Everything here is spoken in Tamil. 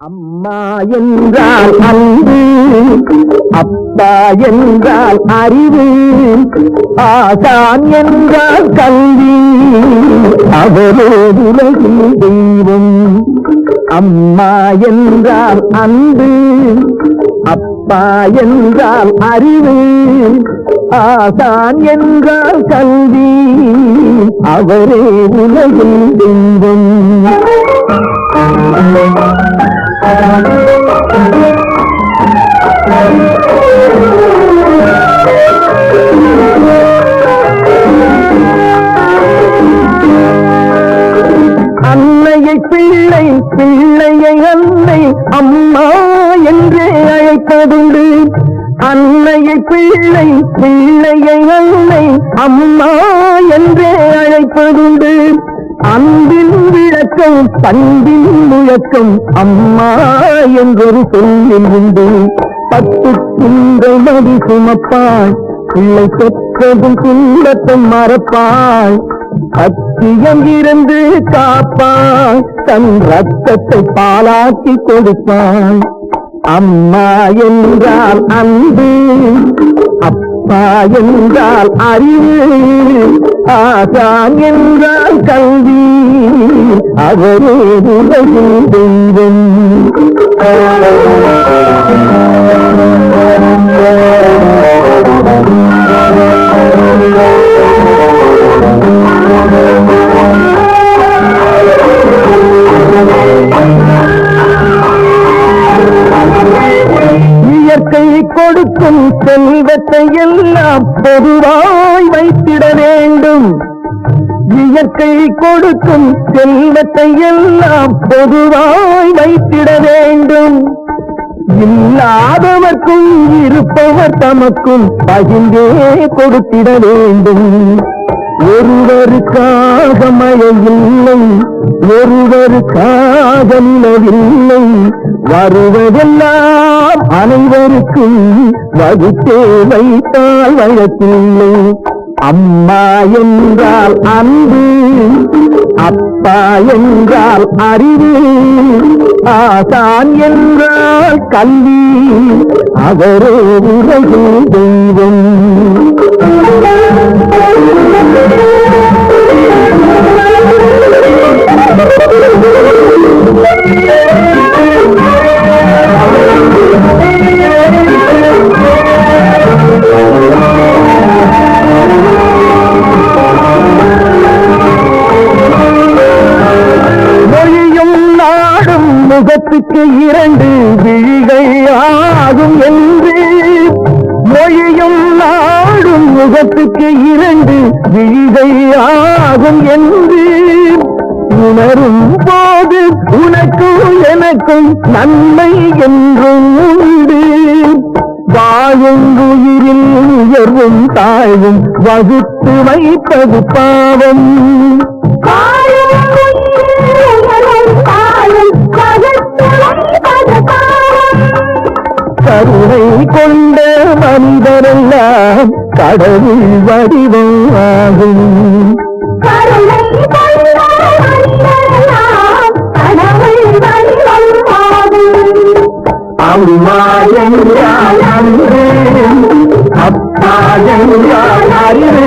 அம்மா என்றால் அன்பு, அப்பா என்றால் அறிவு, ஆசான் என்றால் கல்வி, அவரே உலகில் தெய்வம். அம்மா என்றால் அன்பு, அப்பா என்றால் அறிவு, ஆசான் என்றால் கல்வி, அவரே உலகில் தெய்வம். அன்னையை பிள்ளை, பிள்ளையை அன்னை, அம்மா என்றே அழைப்பதுண்டு. அன்னையை பிள்ளை, பிள்ளையை அன்னை, அம்மா என்றே அழைப்பதுண்டு. அன்பின் விளக்கம், பண்பின் முழக்கம், அம்மா என்றொரு சொல்லில் உண்டு. 10 திங்கள் மடி சுமப்பாள், பிள்ளை பெற்றதும் துன்பத்தை மறப்பாள். சத்தியம் இருந்து காப்பாள், தன் ரத்தத்தை பாலாக்கி கொடுப்பாள். அம்மா என்றால் அன்பு, அப்பா என்றால் அறிவு, ஆசான் என்றால் கல்வி, அவரே உலகில் தெய்வம். இயற்கை கொடுக்கும் செல்வத்தை எல்லாம் பொதுவாய் வைத்திட வேண்டும். இயற்கை கொடுக்கும் செல்வத்தை எல்லாம் பொதுவாய் வைத்திட வேண்டும். இல்லாதவர்க்கும் இருப்பவர் தமக்கும் பகிர்ந்தே கொடுத்திட வேண்டும். ஒருவருக்காக மழை இல்லை, ஒருவருக்காக நிலவில்லை, வருவதெல்லாம் அனைவருக்கும் வகுத்தே வைத்தால் வழக்கில்லை. அம்மா என்றால் அன்பு, அப்பா என்றால் அறிவு, ஆசான் என்றால் கல்வி, அவரே உலகில் தெய்வம். மொழியும் நாடும் முகத்துக்கு 2 விழிகள் ஆகும் என்று, மொழியும் நாடும் முகத்துக்கு 2 விழிகள் ஆகும் என்று உணரும் போது உனக்கும் எனக்கும் நன்மை என்றும் உண்டு. வாழும் உயிரில் உயர்வும் தாழ்வும் வகுத்து வைப்பது பாவம். கருணை கொண்ட மனிதரெல்லாம் கடவுள் வடிவம் ஆகும். அம்மா என்றால் அன்பு, அப்பா என்றால் அறிவு,